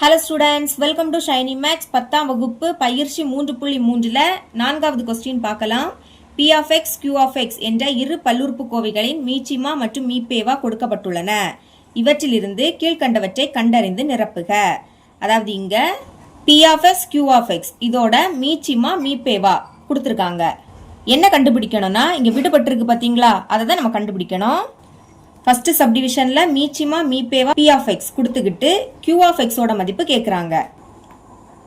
Hello students, welcome to Shiny Maths 10ஆம் வகுப்பு பயிற்சி 3.3ல் 4வது கொஸ்டின் பார்க்கலாம். P of x, Q of x என்ற இரு பல்லுறுப்புக்கோவைகளின் மீச்சிமா மற்றும் மீப்பேவா கொடுக்கப்பட்டுள்ளன. இவற்றிலிருந்து கீழ்கண்டவற்றை கண்டறிந்து நிரப்புக. அதாவது இங்க P of x, Q of x இதோட மீச்சிமா மீப்பேவா கொடுத்துருக்காங்க. என்ன கண்டுபிடிக்கணும்னா இங்க விடுபட்டிருக்கு பார்த்தீங்களா, அதை தான் நம்ம கண்டுபிடிக்கணும். ஃபர்ஸ்ட் சப்டிவிஷன்ல மீச்சிமா மீப்பேவா P of x கொடுத்துக்கிட்டு Q of x ஓட மதிப்பு கேட்குறாங்க.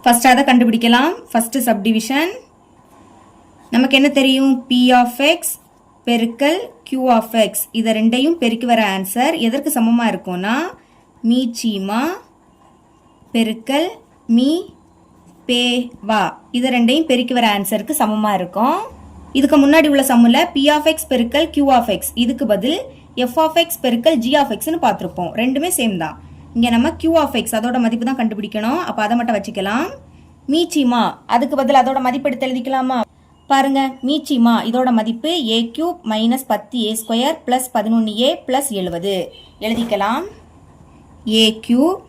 ஃபர்ஸ்ட் அதை கண்டுபிடிக்கலாம். ஃபர்ஸ்ட் சப்டிவிஷன் நமக்கு என்ன தெரியும், P of x பெருக்கல் Q of x இதை ரெண்டையும் பெருக்கி வர ஆன்சர் எதற்கு சமமாக இருக்கும்னா மீச்சிமா பெருக்கல் மீ பேவா இதை ரெண்டையும் பெருக்கி வர ஆன்சருக்கு சமமாக இருக்கும். இதுக்கு முன்னாடி உள்ள சம்முல P of x பெருக்கல் Q of x இதுக்கு பதில் f of x பெருக்கல் g of xன்னு பார்த்துருப்போம். ரெண்டுமே சேம் தான். இங்கே நம்ம Q of x அதோட மதிப்பு தான் கண்டுபிடிக்கணும். அப்போ அதை மட்டும் வச்சுக்கலாம். மீச்சிமா அதுக்கு பதில் அதோட மதிப்பு எடுத்து எழுதிக்கலாமா? பாருங்க, மீச்சிமா இதோட மதிப்பு a cube minus 10a square plus 11a plus 70 எழுதிக்கலாம். a cube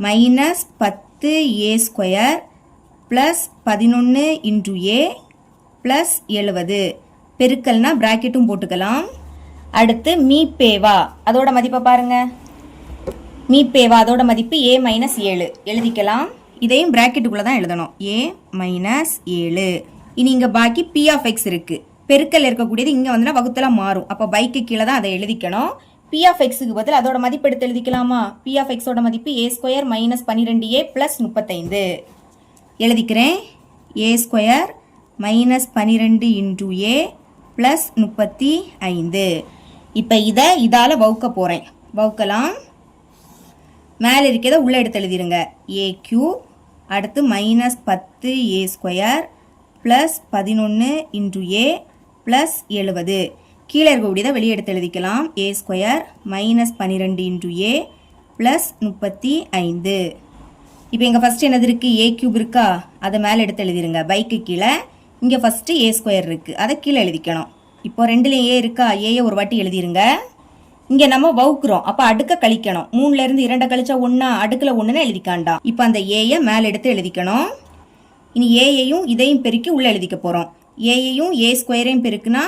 minus 10a square plus 11 into a plus 70 பெருக்கல்னா பிராக்கெட்டும் போட்டுக்கலாம். அடுத்து மீப்பேவா அதோட மதிப்பை பாருங்க. மீப்பேவா அதோட மதிப்பு a மைனஸ் 7 எழுதிக்கலாம். இதையும் பிராக்கெட்டுக்குள்ள தான் எழுதணும். a minus 7. இனி இங்க பாக்கி P of x இருக்கு. பெருக்கல் இருக்கக்கூடியது இங்க வந்து வகுத்தலாம் மாறும். அப்போ பைக்கு கீழே தான் அதை எழுதிக்கணும். P of xக்கு பதில் அதோட மதிப்பு எடுத்து எழுதிக்கலாமா? P of x ஓட மதிப்பு a square minus 12a plus 35 எழுதிக்கிறேன். a square minus 12 into a plus 35. இப்போ இதை இதால் வகுக்க போகிறேன். வகுக்கலாம். மேலே இருக்கிறத உள்ளே எடுத்து எழுதிருங்க. a கியூப் அடுத்து minus 10a square plus 11 into a plus 70 கீழே இருக்கக்கூடியதை வெளியே எடுத்து எழுதிக்கலாம். a square minus 12 into a plus 35. இப்போ இங்கே ஃபஸ்ட்டு என்னது இருக்குது, a கியூப் இருக்கா, அதை மேலே எடுத்து எழுதிருங்க. பைக்கு கீழே இங்கே ஃபஸ்ட்டு a ஸ்கொயர் இருக்குது, அதை கீழே எழுதிக்கணும். இப்போ ரெண்டுலேயும் a இருக்கா, ஏயை ஒரு வாட்டி எழுதிருங்க. இங்கே நம்ம வகுக்கிறோம், அப்போ அடுக்க கழிக்கணும். 3லேருந்து 2 கழிச்சா 1 அடுக்கில் 1ன்னு எழுதிக்காண்டாம். இப்போ அந்த ஏயை மேலே எடுத்து எழுதிக்கணும். இனி ஏயையும் இதையும் பெருக்கி உள்ளே எழுதிக்க போகிறோம். ஏயையும் a ஸ்கொயரையும் பெருக்குனா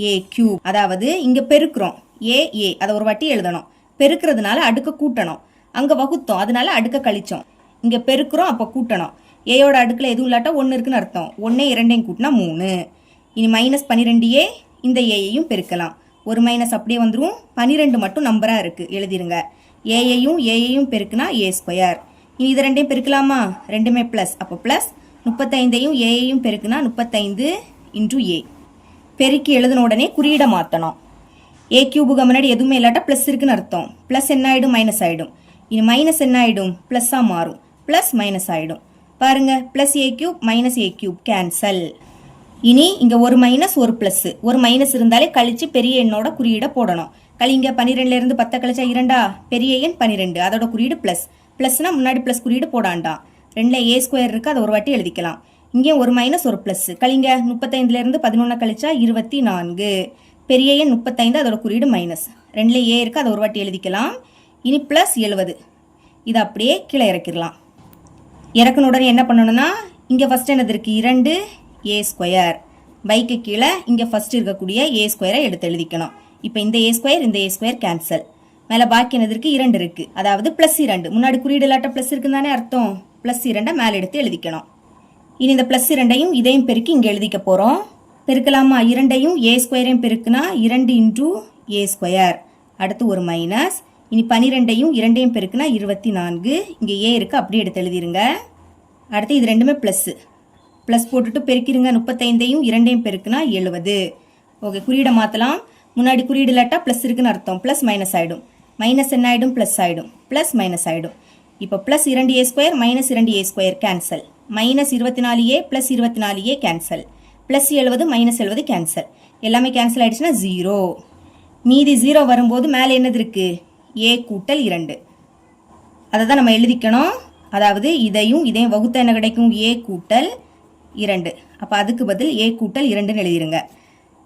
a கியூப். அதாவது இங்கே பெருக்கிறோம், a அதை ஒரு வாட்டி எழுதணும். பெருக்கிறதுனால அடுக்க கூட்டணும். அங்கே வகுத்தோம், அதனால அடுக்க கழிச்சோம். இங்கே பெருக்கிறோம், அப்போ கூட்டணும். ஏயோட அடுக்கில் எதுவும் இல்லாட்டா 1 இருக்குன்னு அர்த்தம். 1 2 கூட்டினா 3. இனி மைனஸ் 12a இந்த ஏயையும் பெருக்கலாம். ஒரு மைனஸ் அப்படியே வந்துடும். 12 மட்டும் நம்பராக இருக்குது, எழுதிருங்க. ஏயையும் பெருக்குனா a ஸ்கொயர். இனி இது ரெண்டையும் பெருக்கலாமா? ரெண்டுமே ப்ளஸ். அப்போ ப்ளஸ் 35ஐயும் ஏயையும் பெருக்குனா 35 இன்டூ a. பெருக்கி எழுதின உடனே குறியீடை மாற்றணும். a கியூபுக்கு முன்னாடி எதுவுமே இல்லாட்டா ப்ளஸ் இருக்குன்னு அர்த்தம். ப்ளஸ் என்ன ஆகிடும், மைனஸ் ஆகிடும். இனி மைனஸ் என்ன ஆகிடும், ப்ளஸ்ஸாக மாறும். ப்ளஸ் மைனஸ் ஆகிடும். பாருங்க, plus a cube minus a cube cancel. இனி இங்கே ஒரு மைனஸ் ஒரு ப்ளஸ். ஒரு மைனஸ் இருந்தாலே கழிச்சு பெரிய எண்ணோட குறியீடை போடணும். கழிங்க, 12லேருந்து 10 கழிச்சா 2, பெரிய எண் 12, அதோட குறியீடு ப்ளஸ். ப்ளஸ்னா முன்னாடி ப்ளஸ் குறியீடு போடாண்டாம். 2ல் a ஸ்கொயர் இருக்குது, அதை ஒரு வாட்டி எழுதிக்கலாம். இங்கே ஒரு மைனஸ் ஒரு ப்ளஸ். கழிங்க, 35லேருந்து 11 கழிச்சா 24, பெரிய எண் 35, அதோட குறியீடு மைனஸ். 2ல் a இருக்குது, அதை ஒரு வாட்டி எழுதிக்கலாம். இனி ப்ளஸ் 70 இதை அப்படியே கீழே இறக்கிடலாம். இறக்குன உடனே என்ன பண்ணணும்னா இங்கே ஃபஸ்ட் என்னது இருக்குது, 2a ஸ்கொயர். பைக்கு கீழே இங்கே ஃபஸ்ட் இருக்கக்கூடிய a ஸ்கொயரை எடுத்து எழுதிக்கணும். இப்போ இந்த a ஸ்கொயர் இந்த a ஸ்கொயர் கேன்சல். மேலே பாக்கி என்னது இருக்குது, 2 இருக்குது. அதாவது ப்ளஸ் 2. முன்னாடி குறியீடு இல்லாட்ட ப்ளஸ் இருக்குன்னு தானே அர்த்தம். ப்ளஸ் 2 மேலே எடுத்து எழுதிக்கணும். இனி இந்த ப்ளஸ் 2ஐயும் இதையும் பெருக்கி இங்கே எழுதிக்க போகிறோம். பெருக்கலாமா? 2ஐயும் a ஸ்கொயரையும் பெருக்குனா 2 இன்டூ a ஸ்கொயர். அடுத்து ஒரு மைனஸ். இனி 12ஐயும் 2ஐயும் பெருக்குனா 24. இங்கே a இருக்குது, அப்படியே எடுத்து எழுதிருங்க. அடுத்து இது ரெண்டுமே ப்ளஸ்ஸு. ப்ளஸ் போட்டுட்டு பெருக்கிருங்க. 35ஐயும் 2ஐயும் பெருக்குனா 70. ஓகே, குறியீடை மாற்றலாம். முன்னாடி குறியீடு இல்லாட்டா ப்ளஸ் இருக்குன்னு அர்த்தம். ப்ளஸ் மைனஸ் ஆகிடும். மைனஸ் என்ன ஆகிடும், ப்ளஸ் ஆகிடும். ப்ளஸ் மைனஸ் ஆகிடும். இப்போ plus 2a square minus 2a square cancel. Minus 24a plus 24a cancel. Plus 70 minus 70 cancel. எல்லாமே கேன்சல் ஆகிடுச்சுன்னா 0. மீதி 0 வரும்போது மேலே என்னது இருக்குது, a கூட்டல் 2. அதை தான் நம்ம எழுதிக்கணும். அதாவது இதையும் வகுத்தா என்ன கிடைக்கும், a கூட்டல் 2. அப்போ அதுக்கு பதில் a கூட்டல் 2ன்னு எழுதிருங்க.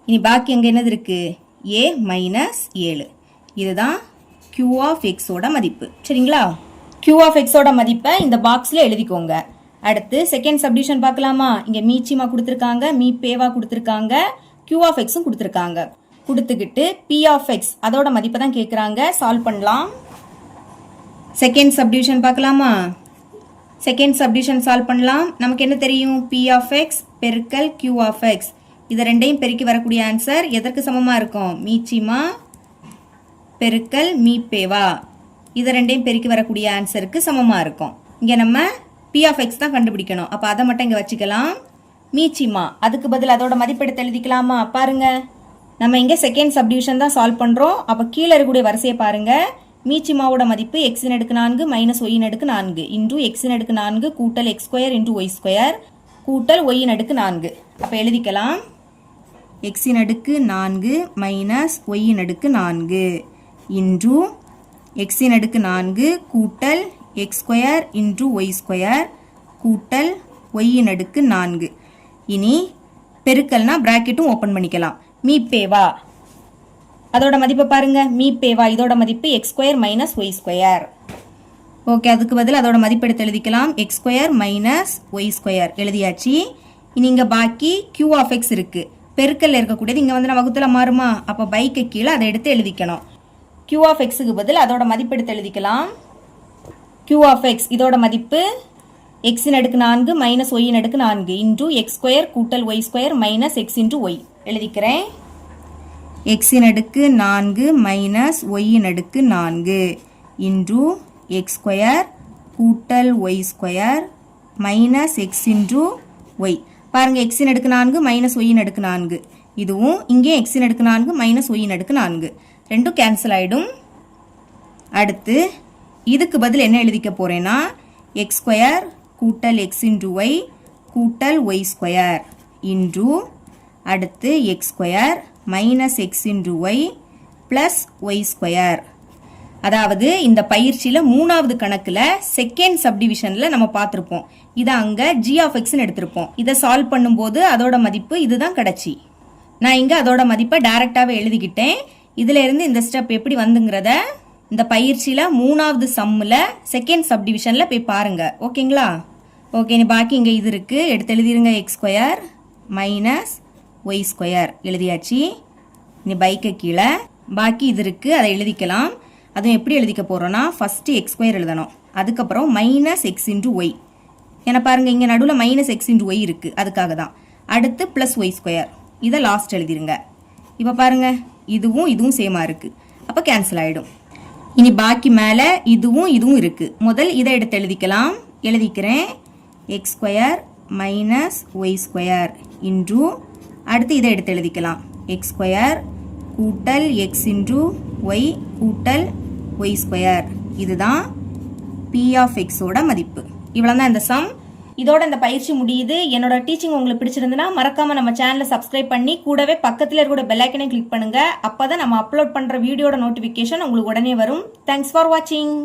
இனி பாக்கி அங்கே என்னது இருக்குது, a மைனஸ் 7. இதுதான் Q of x ஓட மதிப்பு. சரிங்களா? q of x ஓட மதிப்பை இந்த பாக்ஸ்ல எழுதிக்கோங்க. அடுத்து செகண்ட் சப்டிவிஷன் பார்க்கலாமா? இங்க மீச்சிமா கொடுத்துருக்காங்க, மீப்பேவா கொடுத்துருக்காங்க, q of x கொடுத்துருக்காங்க. கொடுத்துக்கிட்டு p of x அதோட மதிப்பை தான் கேட்குறாங்க. சால்வ் பண்ணலாம். செகண்ட் சப்டிவிஷன் பார்க்கலாமா? செகண்ட் சப்டிவிஷன் சால்வ் பண்ணலாம். நமக்கு என்ன தெரியும்? p of x பெருக்கல் q of x இதை ரெண்டையும் பெருக்கி வரக்கூடிய ஆன்சர் எதற்கு சமமாக இருக்கும்? மீச்சிமா பெருக்கல் மீப்பேவா இதை ரெண்டையும் பெருக்கி வரக்கூடிய ஆன்சருக்கு சமமாக இருக்கும். இங்கே நம்ம p of x தான் கண்டுபிடிக்கணும். அப்போ அதை மட்டும் இங்கே வச்சுக்கலாம். மீச்சிமா அதுக்கு பதில் அதோட மதிப்பெடுத்து எழுதிக்கலாமா? பாருங்க, நம்ம இங்கே செகண்ட் சப்டிவிஷன் தான் சால்வ் பண்ணுறோம். அப்போ கீழே இருக்கக்கூடிய வரிசையை பாருங்க. மீச்சிமாவோட மதிப்பு எக்ஸின் அடுக்கு 4 மைனஸ் ஒய்யின் அடுக்கு 4 இன்டூ எக்ஸின் அடுக்கு 4 கூட்டல் X square into Y square கூட்டல் ஒய்யின் அடுக்கு 4. அப்போ எழுதிக்கலாம். எக்ஸின் அடுக்கு 4 மைனஸ் ஒய்யின் அடுக்கு 4 இன்டூ எக்ஸின் அடுக்கு 4 கூட்டல் X square into Y square கூட்டல் ஒய்யின் அடுக்கு 4. இனி பெருக்கல்னா பிராக்கெட்டும் ஓப்பன் பண்ணிக்கலாம். மீப்பேவா அதோட மதிப்பை பாருங்க. மீப்பேவா இதோட மதிப்பு X square minus Y square. Okay, அதுக்கு பதில் அதோட மதிப்பு எடுத்து எழுதிக்கலாம். X square minus Y square எழுதியாச்சு. இனி இங்கே பாக்கி q of x இருக்கு. பெருக்கல்ல இருக்கக்கூடியது இங்கே வந்து நம்ம வகுத்துல மாறுமா? அப்போ பைக்கு கீழே அதை எடுத்து எழுதிக்கணும். q of xக்கு பதில் அதோட மதிப்பு எடுத்து எழுதிக்கலாம். q of x இதோட மதிப்பு எக்ஸின் அடுக்கு 4 மைனஸ் ஒய்யின் அடுக்கு 4 இன்டூ எக்ஸ் ஸ்கொயர் கூட்டல் Y square minus X into Y எழுதிக்கிறேன். எக்ஸின் அடுக்கு 4 மைனஸ் ஒய்யின் அடுக்கு 4 இன்டூ எக்ஸ் ஸ்கொயர் கூட்டல் Y square minus X into Y. பாருங்க, எக்ஸின் அடுக்கு 4 மைனஸ் ஒய்யின் அடுக்கு 4 இதுவும் இங்கே எக்ஸின் அடுக்கு 4 மைனஸ் ஒய்யின் அடுக்கு 4 ரெண்டும் கேன்சல் ஆகிடும். அடுத்து இதுக்கு பதில் என்ன எழுதிக்க போகிறேன்னா எக்ஸ் ஸ்கொயர் கூட்டல் எக்ஸ் இன்டூ ஒய் கூட்டல் ஒய் ஸ்கொயர் இன்டூ அடுத்து X square minus X into Y plus Y square. அதாவது இந்த பயிற்சியில் 3வது கணக்கில் செகண்ட் சப்டிவிஷனில் நம்ம பார்த்துருப்போம். இதை அங்கே g of xன்னு எடுத்திருப்போம். இதை சால்வ் பண்ணும்போது அதோட மதிப்பு இதுதான் கிடச்சி. நான் இங்கே அதோட மதிப்பை டைரெக்டாகவே எழுதிக்கிட்டேன். இதில் இருந்து இந்த ஸ்டெப் எப்படி வந்துங்கிறத இந்த பயிற்சியில் 3வது சம்மில் செகண்ட் சப்டிவிஷனில் போய் பாருங்க. ஓகேங்களா? ஓகே, நீ பாக்கி இங்கே இது இருக்குது, எடுத்து எழுதிருங்க. X square minus Y square எழுதியாச்சு. நீ பைக்கு கீழே பாக்கி இது இருக்குது, அதை எழுதிக்கலாம். அதுவும் எப்படி எழுதிக்க போகிறோன்னா ஃபஸ்ட்டு எக்ஸ் ஸ்கொயர் எழுதணும், அதுக்கப்புறம் மைனஸ் எக்ஸ் இன்டூ ஒய். ஏன்னா பாருங்கள் இங்கே நடுவில் மைனஸ் எக்ஸ் இன்டூ ஒய் இருக்குது, அதுக்காக தான். அடுத்து ப்ளஸ் ஒய் ஸ்கொயர், இதை லாஸ்ட் எழுதிருங்க. இப்போ பாருங்கள் இதுவும் இதுவும் சேமாக இருக்குது, அப்போ கேன்சல் ஆகிடும். இனி பாக்கி மேலே இதுவும் இதுவும் இருக்குது. முதல் இதை எடுத்து எழுதிக்கலாம். எழுதிக்கிறேன். X square minus Y square into அடுத்து இதை எடுத்து எழுதிக்கலாம். எக்ஸ் ஸ்கொயர் கூட்டல் எக்ஸ் இன்டூ ஒய் கூட்டல் ஒய் ஸ்கொயர். இதுதான் p of x ஓட மதிப்பு. இவ்வளோ தான் இந்த சம். இதோட இந்த பயிற்சி முடியுது. என்னோட டீச்சிங் உங்களுக்கு பிடிச்சிருந்துன்னா மறக்காம நம்ம சேனலை சப்ஸ்கிரைப் பண்ணி கூடவே பக்கத்தில் இருக்கிற பெல் ஐக்கனை கிளிக் பண்ணுங்க. அப்பதான் நம்ம அப்லோட் பண்ற வீடியோட நோட்டிஃபிகேஷன் உங்களுக்கு உடனே வரும். தேங்க்ஸ் ஃபார் வாட்சிங்.